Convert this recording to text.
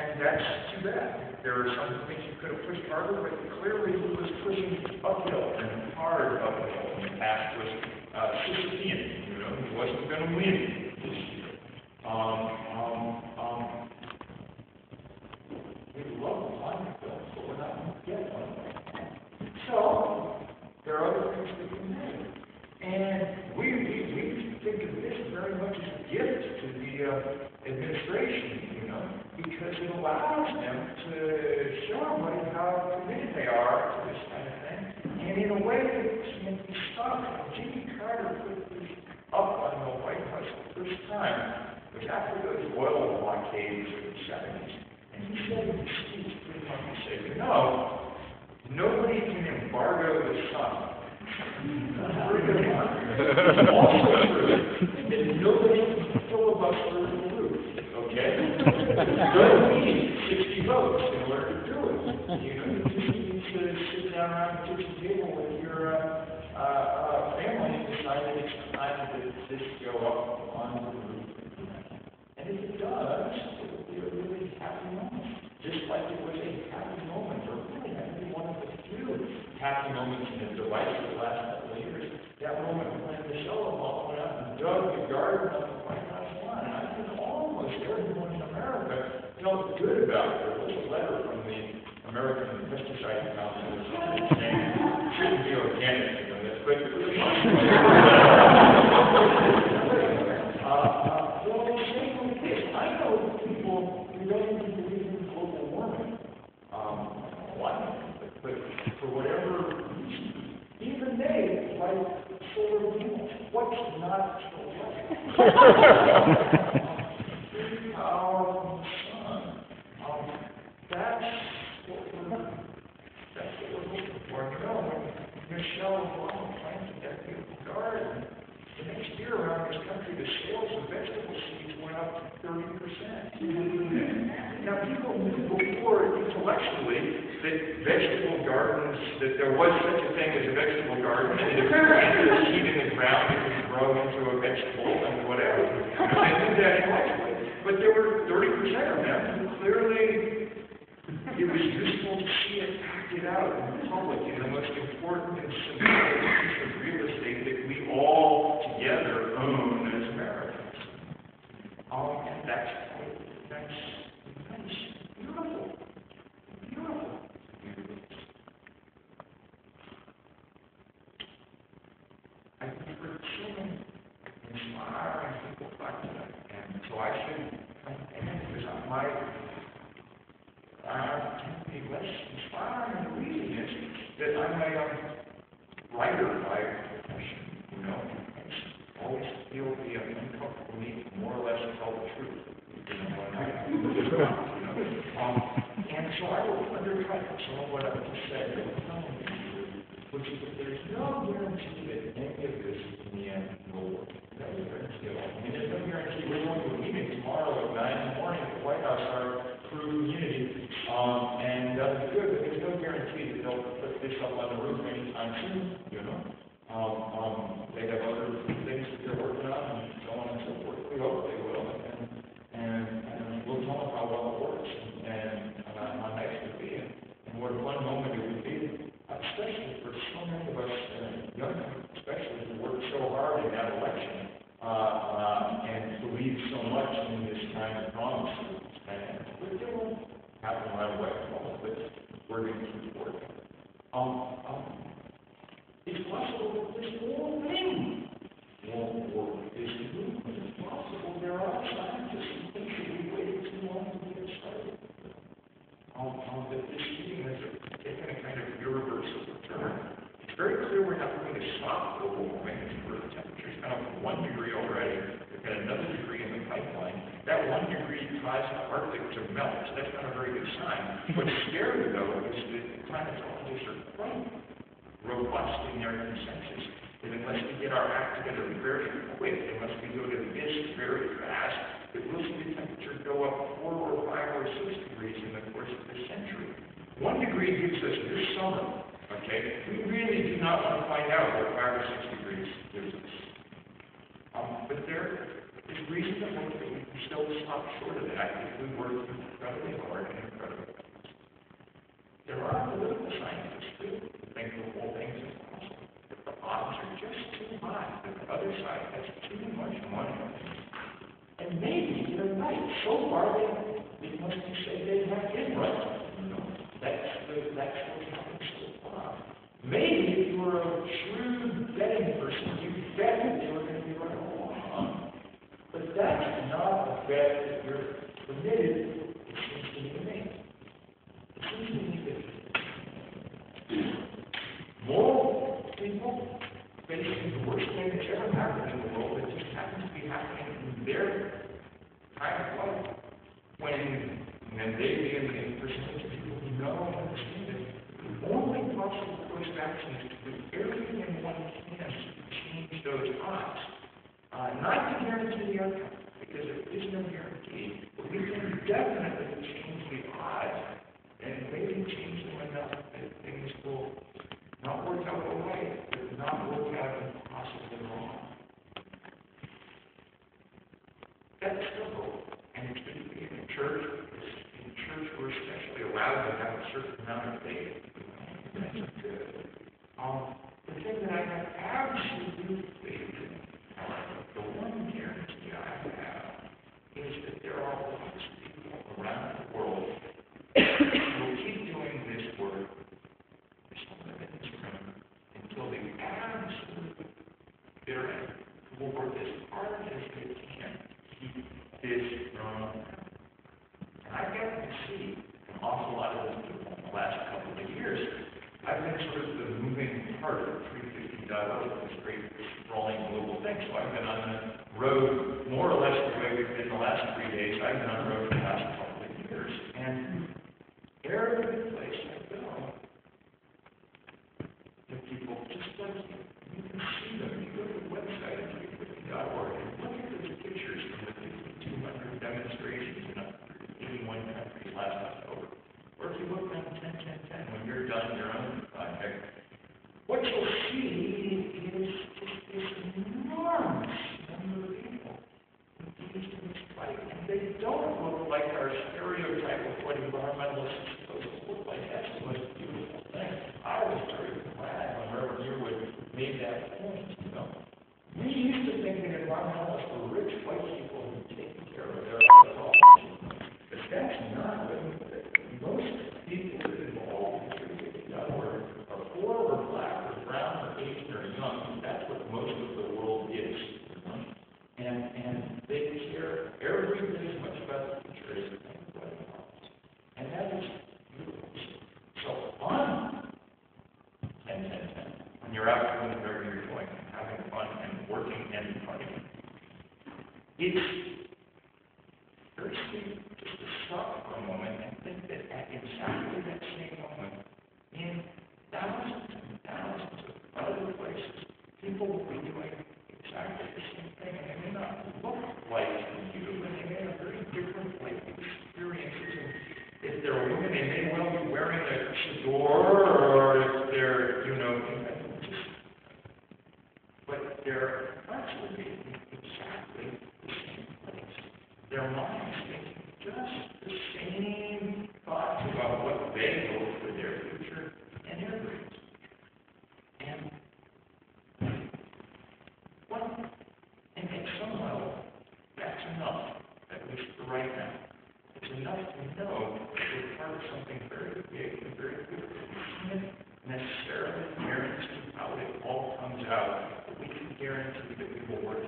And that's too bad. There are some things you could have pushed harder, but clearly he was pushing uphill and hard uphill. And the past was Sisyphean, you know, he wasn't going to win this year. We love the climate bill, but we're not going to get one. So, there are other things that we make. And we think of this very much as a gift to the administration, you know, because it allows them to show everybody how committed they are to this kind of thing. And in a way, it can't be stopped. Jimmy Carter put this up on the White House the first time. It was after those oil blockades in the 70s. And he said in his speech, pretty much, he said, you know, nobody can embargo the sun. Also true that nobody can filibuster the roof, okay? You need 60 votes in order to do it. You know, you just need to sit down around the kitchen table with your family and decide that it's time to just go up on the roof. And if it does, it will be a really happy moment. Just like it was a happy moment, or really had to be one of the few happy moments in the device of the last couple of years. That moment when Michelle Obama went out and dug the garden of the White House lawn. And I think almost everyone in America felt good about it. There was a letter from the American Pesticide Council or something saying it shouldn't be organic, you know, that's but for the most part. Well, the same with this. I know people who don't even believe in global warming. But for whatever reason, even they like solar panels. What's not to like? Power from the sun. That's what we're looking for. You know, when Michelle Obama planted that beautiful garden, the next year around this country, the sales of vegetable seeds went up 30%. Now, people knew before intellectually that vegetable gardens, that there was such a thing as a vegetable garden, and if you planted a seed in the ground, it would grow into a vegetable and whatever. They knew that intellectually. But there were 30% of them who clearly it was useful to see it acted out in public in the most important and symbolic piece of real estate that we all together own as Americans. And that's beautiful. Beautiful. I think for children, inspiring people like that. And so I should, because I tend to be less inspiring. And the reason is that I'm a writer by profession, you know. I always feel the uncomfortable need to more or less tell the truth. You know, when I do this job, you know. And so I will undercut some of what I just said, which is that there's no guarantee that any of this in the end will work. No guarantee at all. I mean, there's no guarantee we're going to a meeting tomorrow at 9 in the morning at the White House, our crew unity, and that'll be good, but there's no guarantee that they'll put this up on the roof anytime soon, you know. They have other things that they're working on and so on and so forth. We hope they will, and we'll tell them how well it works and how nice it would be and what a fun moment it would be, especially for so many of us young people, especially who worked so hard in that election and believed so much in this kind of promise. And it won't happen right away, but we're going to keep working. It's possible that this whole thing won't work. This movement is possible. There are scientists who think that we waited too long to get started. That this heating has taken a kind of irreversible turn. It's very clear we're not going to stop global warming. The temperature's gone up 1 degree already. We've got another degree in the pipeline. That 1 degree caused the Arctic to melt, so that's not a very good sign. What's scary, though, is that climatologists are quite robust in their consensus that unless we get our act together very quick, unless we go to this very fast, that we'll see the temperature go up 4 or 5 or 6 degrees in the course of this century. 1 degree gives us this summer, okay? We really do not want to find out what 5 or 6 degrees gives us. But there is reason to hope that we can still stop short of that if we work incredibly hard and incredibly fast. There are political scientists too who think the whole thing is impossible. If the odds are just too high, that the other side has too much money. And maybe they're right. So far, they must have said they have been right. That's what's happened so far. Maybe if you were a shrewd betting person, you bet that they were going to be right all along. But that's not a bet that you're permitted, it seems to me. It seems to me that moral people facing the worst thing that's ever happened in the world that just happens to be happening in their kind of life, when they being the percentage of people who know and understand it, the only possible course of action is to do everything one can to change those odds. Not to guarantee the outcome, because there is no guarantee, but we can definitely change the odds and maybe change them enough that things will not work out the way, but not work out impossibly wrong. That's the hope, and it's going to be in the church. In the church, we're especially allowed to have a certain amount of faith. That's good. The thing that I have absolute faith in, the one guarantee I have, is that there are lots of people around the world who will keep doing this work, this room, until the absolute bitter end, who will work as hard as they can to keep this from. And I've gotten to see an awful lot of those people in the last couple of years. I've been sort of the moving part of 350.org, this great sprawling global thing. So I've been on the road more or less the way we've been the last 3 days. I've been on the road for the last couple of years. And every place I go, the people just like you. You can see them. You go to the website at 350.org and look at those pictures from the 5,200 demonstrations in 81 countries last October. Or if you look on 10-10-10 when you're done your own project, what you'll see is just this enormous number of people engaged in this fight. And they don't look like our stereotype of what environmentalists are supposed to look like. That's the most beautiful thing. I was very glad when Reverend Yearwood made that point, We used to think that environmentalists were rich white people who take care of their own. But that's not what most people that involved in 350.org are poor or black or brown or Asian or young. That's what most of the world is. And they care every bit as much about the future as anybody else. And that is beautiful. So on 10-10-10, when you're out doing whatever you're doing, having fun and working and fighting, it's very sweet just to stop for a moment and think that at exactly that same moment, in thousands and thousands of other places, people will be doing exactly the same thing, and they may not look like you, and they may have very different life experiences. And if they're a woman, they may well be wearing a chador, or if they're, but their hearts will be exactly the same place. Their minds thinking just the same thoughts about what they hope for their future and their dreams. And some level, that's enough, at least for right now. It's enough to know that we're part of something very big and very beautiful. We can't necessarily guarantee how it all comes out, but we can guarantee that we will work